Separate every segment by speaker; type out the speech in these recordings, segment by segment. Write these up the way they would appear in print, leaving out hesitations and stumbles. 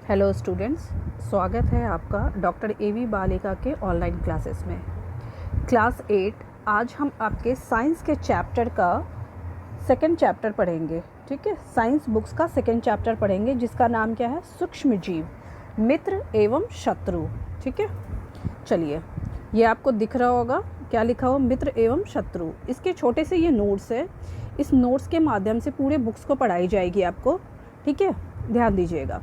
Speaker 1: Hello students, स्वागत है आपका डॉक्टर एवी बालिका के ऑनलाइन क्लासेस में। क्लास 8 आज हम आपके साइंस के चैप्टर का सेकंड चैप्टर पढ़ेंगे। ठीक है, साइंस बुक्स का सेकंड चैप्टर पढ़ेंगे जिसका नाम क्या है? सूक्ष्म जीव, मित्र एवं शत्रु। ठीक है, चलिए, ये आपको दिख रहा होगा क्या लिखा हो? मित्र एवं शत्रु। इसके छोटे से ये नोट्स है, इस नोट्स के माध्यम से पूरे बुक्स को पढ़ाई जाएगी आपको। ठीक है, ध्यान दीजिएगा।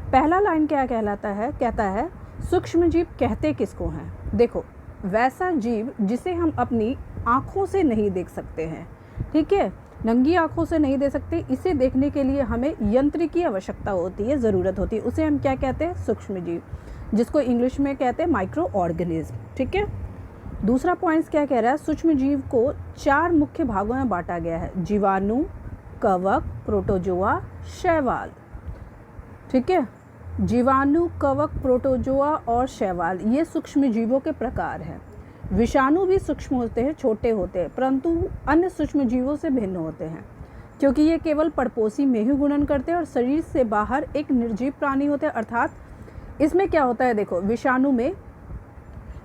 Speaker 1: पहला लाइन क्या कहलाता है? कहता है सूक्ष्म जीव कहते किसको हैं? देखो, वैसा जीव जिसे हम अपनी आँखों से नहीं देख सकते हैं। ठीक है, नंगी आँखों से नहीं देख सकते, इसे देखने के लिए हमें यंत्र की आवश्यकता होती है, ज़रूरत होती है। उसे हम क्या कहते हैं? सूक्ष्म जीव, जिसको इंग्लिश में कहते हैं माइक्रो ऑर्गेनिज्म। ठीक है, दूसरा पॉइंट क्या कह रहा है? सूक्ष्म जीव को 4 मुख्य भागों में बांटा गया है: जीवाणु, कवक, प्रोटोजोआ, शैवाल। ठीक है, जीवाणु, कवक, प्रोटोजोआ और शैवाल ये सूक्ष्म जीवों के प्रकार हैं। विषाणु भी सूक्ष्म होते हैं, छोटे होते हैं, परंतु अन्य सूक्ष्म जीवों से भिन्न होते हैं क्योंकि ये केवल परपोषी में ही गुणन करते हैं और शरीर से बाहर एक निर्जीव प्राणी होते हैं। अर्थात इसमें क्या होता है? देखो,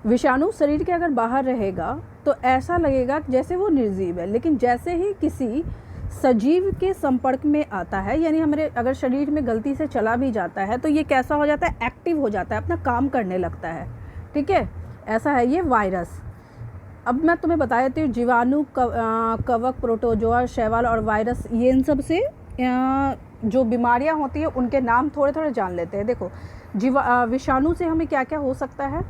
Speaker 1: विषाणु शरीर के अगर बाहर रहेगा तो ऐसा लगेगा जैसे वो निर्जीव है, लेकिन जैसे ही किसी सजीव के संपर्क में आता है, यानी हमारे अगर शरीर में गलती से चला भी जाता है तो ये कैसा हो जाता है? एक्टिव हो जाता है, अपना काम करने लगता है। ठीक है, ऐसा है ये वायरस। अब मैं तुम्हें बता देती हूँ, जीवाणु, कवक, प्रोटोजोआ, शैवाल और वायरस, ये इन सब से जो बीमारियाँ होती है उनके नाम थोड़े थोड़े जान लेते हैं। देखो, विषाणु से हमें क्या क्या हो सकता है?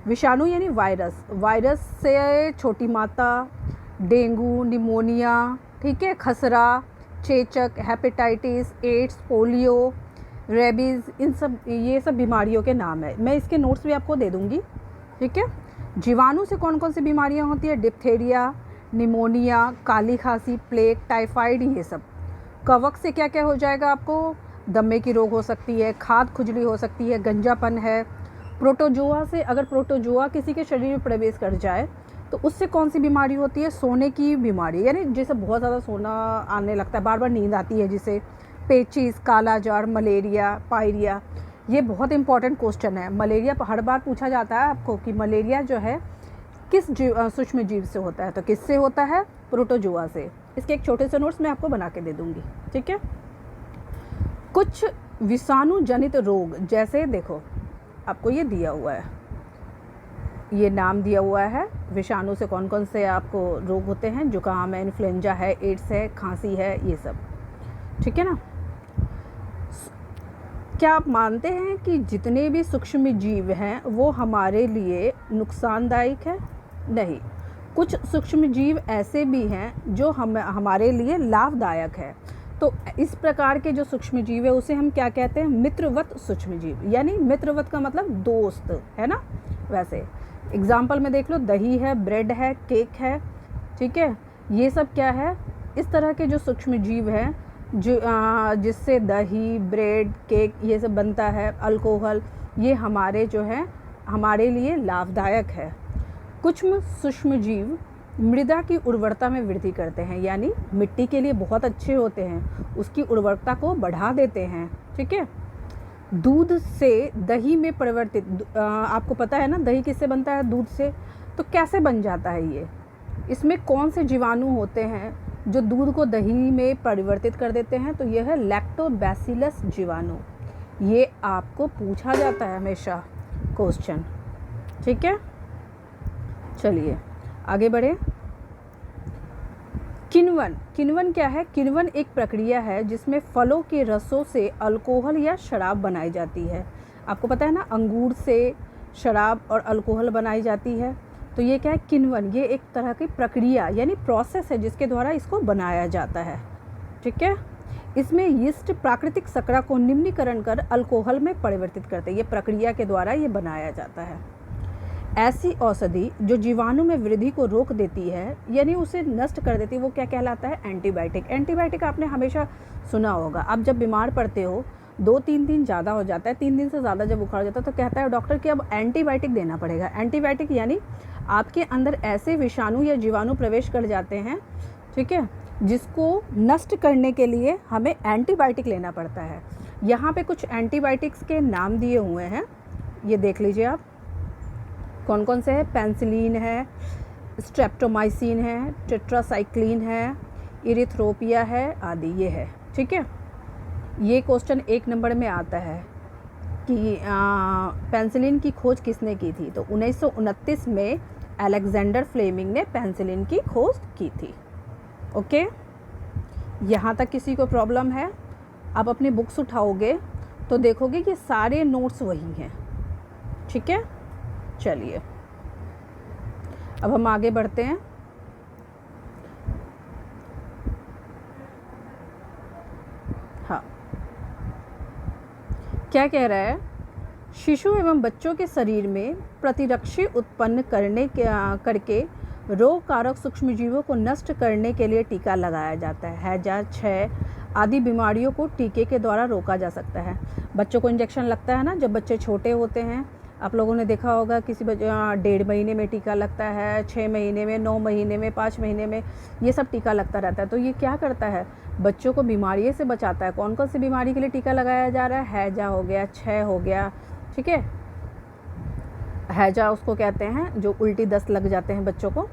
Speaker 1: विषाणु यानी वायरस से छोटी माता, डेंगू, निमोनिया, ठीक है, खसरा, चेचक, हेपेटाइटिस, एड्स, पोलियो, रेबीज़, ये सब बीमारियों के नाम है। मैं इसके नोट्स भी आपको दे दूँगी। ठीक है, जीवाणु से कौन कौन सी बीमारियां होती है? डिप्थेरिया, निमोनिया, काली खांसी, प्लेग, टाइफाइड, ये सब। कवक से क्या क्या हो जाएगा आपको? दमे की रोग हो सकती है, खाद खुजली हो सकती है, गंजापन है। प्रोटोजोआ से अगर प्रोटोजोआ किसी के शरीर में प्रवेश कर जाए तो उससे कौन सी बीमारी होती है? सोने की बीमारी, यानी जैसे बहुत ज़्यादा सोना आने लगता है, बार बार नींद आती है, जिसे पेचिस, काला जार, मलेरिया, पायरिया। ये बहुत इंपॉर्टेंट क्वेश्चन है। मलेरिया हर बार पूछा जाता है आपको कि मलेरिया जो है किस सूक्ष्म जीव से होता है? तो किससे होता है? प्रोटोजोआ से। इसके एक छोटे से नोट्स मैं आपको बना के दे दूँगी। ठीक है, कुछ विषाणु जनित रोग, जैसे देखो आपको ये दिया हुआ है, ये नाम दिया हुआ है विषाणु से कौन कौन से आपको रोग होते हैं। जुकाम है, इन्फ्लुएंजा है, एड्स है, खांसी है, ये सब। ठीक है ना? क्या आप मानते हैं कि जितने भी सूक्ष्म जीव हैं वो हमारे लिए नुकसानदायक है? नहीं, कुछ सूक्ष्म जीव ऐसे भी हैं जो हमारे लिए लाभदायक है। तो इस प्रकार के जो सूक्ष्म जीव है उसे हम क्या कहते हैं? मित्रवत सूक्ष्म जीव। यानी मित्रवत का मतलब दोस्त है ना। वैसे एग्जाम्पल में देख लो, दही है, ब्रेड है, केक है। ठीक है, ये सब क्या है? इस तरह के जो सूक्ष्म जीव हैं जो जिससे दही, ब्रेड, केक ये सब बनता है, अल्कोहल, ये हमारे जो है हमारे लिए लाभदायक है। कुछ सूक्ष्म जीव मृदा की उर्वरता में वृद्धि करते हैं, यानी मिट्टी के लिए बहुत अच्छे होते हैं, उसकी उर्वरता को बढ़ा देते हैं। ठीक है, दूध से दही में परिवर्तित, आपको पता है ना दही किससे बनता है? दूध से। तो कैसे बन जाता है ये? इसमें कौन से जीवाणु होते हैं जो दूध को दही में परिवर्तित कर देते हैं? तो यह है लैक्टोबैसिलस जीवाणु। ये आपको पूछा जाता है हमेशा क्वेश्चन। ठीक है, चलिए आगे बढ़े। किण्वन क्या है? किण्वन एक प्रक्रिया है जिसमें फलों के रसों से अल्कोहल या शराब बनाई जाती है। आपको पता है ना, अंगूर से शराब और अल्कोहल बनाई जाती है। तो ये क्या है? किण्वन, ये एक तरह की प्रक्रिया यानी प्रोसेस है जिसके द्वारा इसको बनाया जाता है। ठीक है, इसमें यीस्ट प्राकृतिक शर्करा को निम्नीकरण कर अल्कोहल में परिवर्तित करते हैं। ये प्रक्रिया के द्वारा ये बनाया जाता है। ऐसी औषधि जो जीवाणु में वृद्धि को रोक देती है, यानी उसे नष्ट कर देती है, वो क्या कहलाता है? एंटीबायोटिक। एंटीबायोटिक आपने हमेशा सुना होगा। आप जब बीमार पड़ते हो, 2-3 दिन ज़्यादा हो जाता है, 3 दिन से ज़्यादा जब बुखार हो जाता है तो कहता है डॉक्टर कि अब एंटीबायोटिक देना पड़ेगा। एंटीबायोटिक यानी आपके अंदर ऐसे विषाणु या जीवाणु प्रवेश कर जाते हैं, ठीक है, जिसको नष्ट करने के लिए हमें एंटीबायोटिक लेना पड़ता है। यहाँ पे कुछ एंटीबायोटिक्स के नाम दिए हुए हैं, ये देख लीजिए आप कौन कौन से हैं। पेनिसिलिन है, स्ट्रेप्टोमाइसिन है, टेट्रासाइक्लिन है, इरिथ्रोपिया है आदि, ये है। ठीक है, ये क्वेश्चन 1 नंबर में आता है कि पेनिसिलिन की खोज किसने की थी, तो 1929 में अलेक्जेंडर फ्लेमिंग ने पेनिसिलिन की खोज की थी। ओके, यहाँ तक किसी को प्रॉब्लम है? आप अपनी बुक्स उठाओगे तो देखोगे कि सारे नोट्स वही हैं। ठीक है, चलिए अब हम आगे बढ़ते हैं। हाँ, क्या कह रहा है? शिशु एवं बच्चों के शरीर में प्रतिरक्षी उत्पन्न करके रोग कारक सूक्ष्मजीवों को नष्ट करने के लिए टीका लगाया जाता है। हैजा, क्षय आदि बीमारियों को टीके के द्वारा रोका जा सकता है। बच्चों को इंजेक्शन लगता है ना, जब बच्चे छोटे होते हैं, आप लोगों ने देखा होगा किसी 1.5 महीने में टीका लगता है, 6 महीने में, 9 महीने में, 5 महीने में, ये सब टीका लगता रहता है। तो ये क्या करता है? बच्चों को बीमारी से बचाता है। कौन कौन सी बीमारी के लिए टीका लगाया जा रहा है? हैजा हो गया, क्षय हो गया। ठीक है, हैजा उसको कहते हैं जो उल्टी दस्त लग जाते हैं बच्चों को,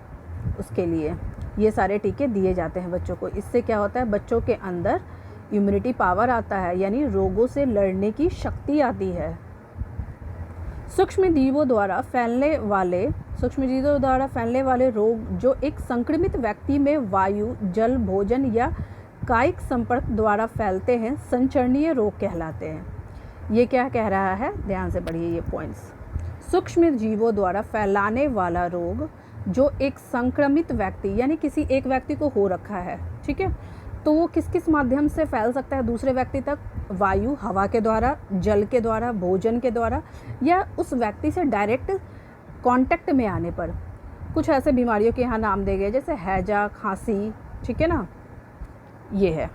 Speaker 1: उसके लिए ये सारे टीके दिए जाते हैं बच्चों को। इससे क्या होता है? बच्चों के अंदर इम्यूनिटी पावर आता है, यानी रोगों से लड़ने की शक्ति आती है। सूक्ष्मजीवों द्वारा फैलने वाले रोग जो एक संक्रमित व्यक्ति में वायु, जल, भोजन या कायिक संपर्क द्वारा फैलते हैं, संचरणीय रोग कहलाते हैं। ये क्या कह रहा है? ध्यान से पढ़िए ये पॉइंट्स। सूक्ष्म जीवों द्वारा फैलाने वाला रोग जो एक संक्रमित व्यक्ति, यानी किसी एक व्यक्ति को हो रखा है, ठीक है, तो वो किस किस माध्यम से फैल सकता है दूसरे व्यक्ति तक? वायु, हवा के द्वारा, जल के द्वारा, भोजन के द्वारा, या उस व्यक्ति से डायरेक्ट कांटेक्ट में आने पर। कुछ ऐसे बीमारियों के यहाँ नाम दिए गए, जैसे हैजा, खांसी। ठीक है ना, ये है।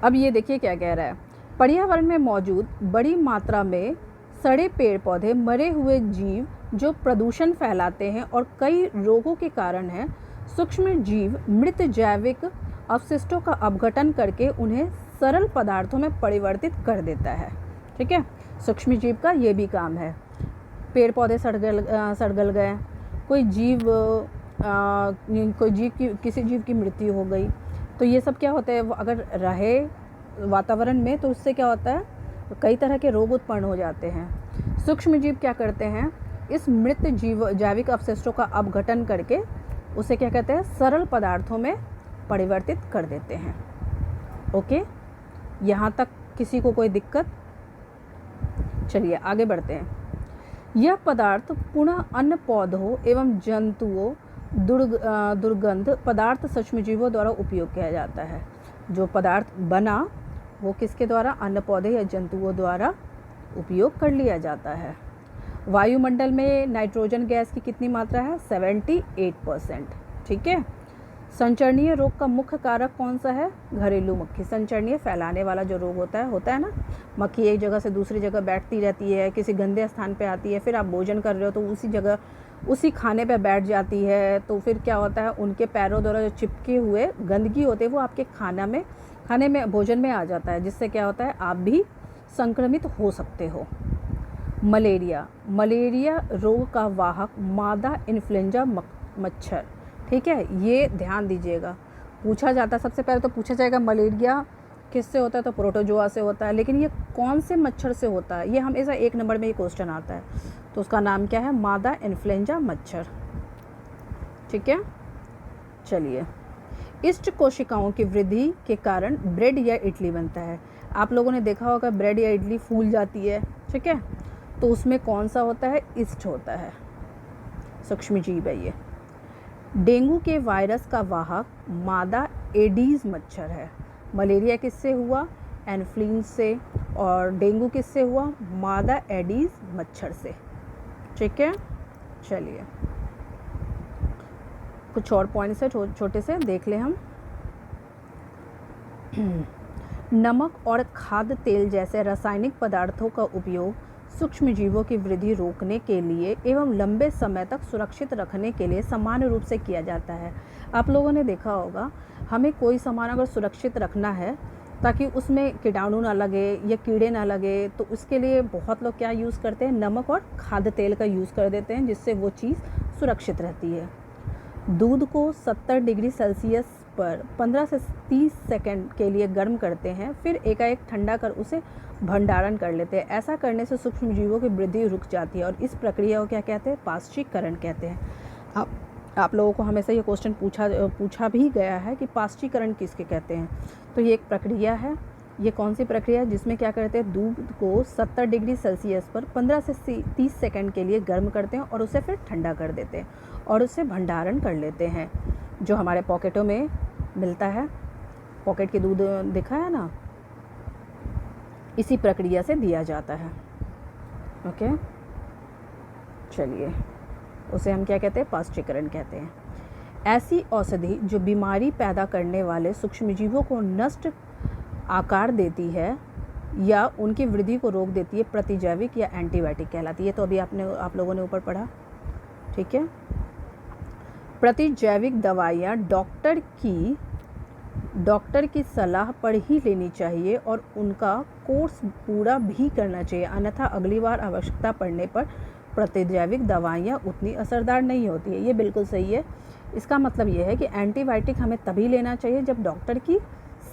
Speaker 1: अब ये देखिए क्या कह रहा है। पर्यावरण में मौजूद बड़ी मात्रा में सड़े पेड़ पौधे, मरे हुए जीव जो प्रदूषण फैलाते हैं और कई रोगों के कारण हैं, सूक्ष्म जीव मृत जैविक अवशिष्टों का अपघटन करके उन्हें सरल पदार्थों में परिवर्तित कर देता है। ठीक है, सूक्ष्म जीव का ये भी काम है। पेड़ पौधे सड़ गए, किसी जीव की मृत्यु हो गई, तो ये सब क्या होता है? अगर रहे वातावरण में तो उससे क्या होता है? कई तरह के रोग उत्पन्न हो जाते हैं। सूक्ष्म जीव क्या करते हैं? इस मृत जैविक अवशिष्टों का अपघटन करके उसे क्या कहते हैं? सरल पदार्थों में परिवर्तित कर देते हैं। ओके, यहाँ तक किसी को कोई दिक्कत? चलिए आगे बढ़ते हैं। यह पदार्थ पुनः अन्य पौधों एवं जंतुओं दुर्गंध पदार्थ सूक्ष्मजीवों द्वारा उपयोग किया जाता है। जो पदार्थ बना वो किसके द्वारा? अन्य पौधे या जंतुओं द्वारा उपयोग कर लिया जाता है। वायुमंडल में नाइट्रोजन गैस की कितनी मात्रा है? 78%। ठीक है, संचरणीय रोग का मुख्य कारक कौन सा है? घरेलू मक्खी। संचरणीय फैलाने वाला जो रोग होता है ना, मक्खी एक जगह से दूसरी जगह बैठती रहती है, किसी गंदे स्थान पे आती है, फिर आप भोजन कर रहे हो तो उसी जगह उसी खाने पे बैठ जाती है, तो फिर क्या होता है? उनके पैरों द्वारा जो चिपके हुए गंदगी होते हैं वो आपके खाने में भोजन में आ जाता है, जिससे क्या होता है? आप भी संक्रमित हो सकते हो। मलेरिया रोग का वाहक मादा इन्फ्लुएंजा मच्छर। ठीक है, ये ध्यान दीजिएगा। पूछा जाता है, सबसे पहले तो पूछा जाएगा मलेरिया किससे होता है, तो प्रोटोजोआ से होता है, लेकिन ये कौन से मच्छर से होता है? ये हमेशा 1 नंबर में ये क्वेश्चन आता है, तो उसका नाम क्या है? मादा इन्फ्लुएंजा मच्छर। ठीक है, चलिए। इष्ट कोशिकाओं की वृद्धि के कारण ब्रेड या इडली बनता है। आप लोगों ने देखा होगा ब्रेड या इडली फूल जाती है, ठीक है, तो उसमें कौन सा होता है? इष्ट होता है, सूक्ष्म जीव है ये। डेंगू के वायरस का वाहक मादा एडीज मच्छर है। मलेरिया किससे हुआ? एनफ्लूएंजा से, और डेंगू किससे हुआ? मादा एडीज मच्छर से। ठीक है, चलिए कुछ और पॉइंट्स है छोटे से देख ले हम। नमक और खाद्य तेल जैसे रासायनिक पदार्थों का उपयोग सूक्ष्म जीवों की वृद्धि रोकने के लिए एवं लंबे समय तक सुरक्षित रखने के लिए सामान्य रूप से किया जाता है। आप लोगों ने देखा होगा, हमें कोई सामान अगर सुरक्षित रखना है ताकि उसमें कीटाणु ना लगे या कीड़े ना लगे। तो उसके लिए बहुत लोग क्या यूज़ करते हैं, नमक और खाद्य तेल का यूज़ कर देते हैं, जिससे वो चीज़ सुरक्षित रहती है। दूध को 70 डिग्री सेल्सियस पर 15 से 30 सेकंड के लिए गर्म करते हैं, फिर एकाएक ठंडा कर उसे भंडारण कर लेते हैं। ऐसा करने से सूक्ष्म जीवों की वृद्धि रुक जाती है और इस प्रक्रिया को क्या कहते हैं, पाश्चीकरण कहते हैं। आप लोगों को हमेशा ये क्वेश्चन पूछा भी गया है कि पाश्चीकरण किसके कहते हैं। तो ये एक प्रक्रिया है। ये कौन सी प्रक्रिया है, जिसमें क्या करते हैं, दूध को 70 डिग्री सेल्सियस पर 15 से 30 सेकंड के लिए गर्म करते हैं और उसे फिर ठंडा कर देते हैं और उसे भंडारण कर लेते हैं, जो हमारे पॉकेटों में मिलता है। पॉकेट के दूध देखा है ना, इसी प्रक्रिया से दिया जाता है। ओके, चलिए, उसे हम क्या कहते हैं, पाश्चीकरण कहते हैं। ऐसी औषधि जो बीमारी पैदा करने वाले सूक्ष्मजीवों को नष्ट आकार देती है या उनकी वृद्धि को रोक देती है, प्रतिजैविक या एंटीबायोटिक कहलाती है। तो अभी आप लोगों ने ऊपर पढ़ा, ठीक है। प्रतिजैविक दवाइयाँ डॉक्टर की सलाह पर ही लेनी चाहिए और उनका कोर्स पूरा भी करना चाहिए, अन्यथा अगली बार आवश्यकता पड़ने पर प्रतिजैविक दवाइयाँ उतनी असरदार नहीं होती है। ये बिल्कुल सही है। इसका मतलब ये है कि एंटीबायोटिक हमें तभी लेना चाहिए जब डॉक्टर की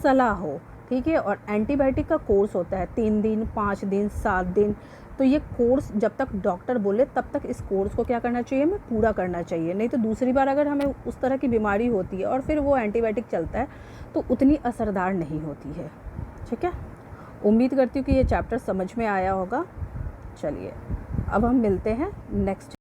Speaker 1: सलाह हो, ठीक है। और एंटीबायोटिक का कोर्स होता है 3 दिन, 5 दिन, 7 दिन। तो ये कोर्स जब तक डॉक्टर बोले तब तक इस कोर्स को क्या करना चाहिए, हमें पूरा करना चाहिए। नहीं तो दूसरी बार अगर हमें उस तरह की बीमारी होती है और फिर वो एंटीबायोटिक चलता है तो उतनी असरदार नहीं होती है, ठीक है। उम्मीद करती हूँ कि ये चैप्टर समझ में आया होगा। चलिए, अब हम मिलते हैं नेक्स्ट